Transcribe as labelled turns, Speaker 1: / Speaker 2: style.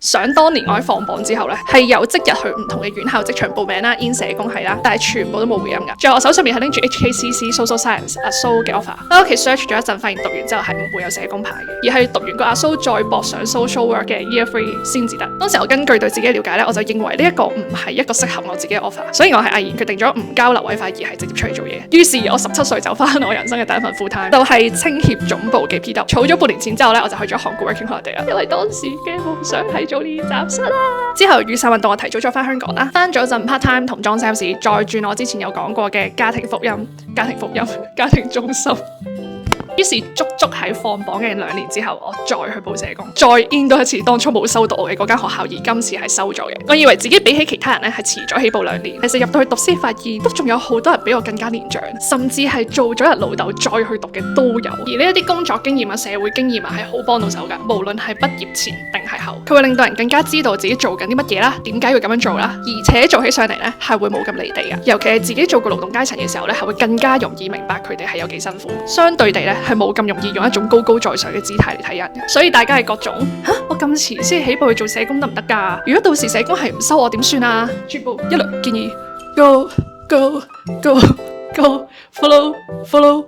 Speaker 1: 想當年我喺放榜之後咧，係有即日去唔同嘅院校職場報名啦，in 社工系啦，但係全部都冇回音噶。最後我手上面係拎住 HKCC Social Science 阿蘇嘅 offer，喺屋企 search 咗一陣，發現讀完之後係唔會有社工牌嘅，而係讀完個阿蘇再搏上 social work 嘅 year 3先至得。當時我根據對自己嘅了解咧，我就認為呢一個唔係一個適合我自己嘅 offer，所以我係毅然決定咗唔交留位費，而係直接出去做嘢。於是我17歲就翻我人生嘅第一份 full time，就係青協總部嘅 PW。儲咗半年錢之後咧，我就去咗韓國 working holiday 啦，因為當時嘅夢想係做練習生啦。之後雨傘運動我提早咗翻香港啦，翻咗陣 part time 同裝 sales， 再轉我之前有講過嘅家庭中心。於是足喺放榜嘅2年之後，我再去報社工，再 in 多一次當初冇收到我嘅嗰間學校，而今次係收咗嘅。我以為自己比起其他人咧係遲咗起步2年，其實入到去讀先發現都仲有好多人比我更加年長，甚至係做咗人老豆再去讀嘅都有。而呢一啲工作經驗啊、社會經驗啊係好幫到手噶，無論係畢業前定係後，佢會令到人更加知道自己做緊啲乜嘢啦，點解要咁樣做啦，而且做起上嚟咧係會冇咁離地噶。尤其係自己做過勞動階層嘅時候咧，係會更加容易明白佢哋係有幾辛苦，相對地咧係冇咁容易用一種高高在上嘅姿態嚟睇人嘅。所以大家係各種我咁遲先起步去做社工得唔得㗎？如果到時社工係唔收我點算啊？絕部一律建議 go follow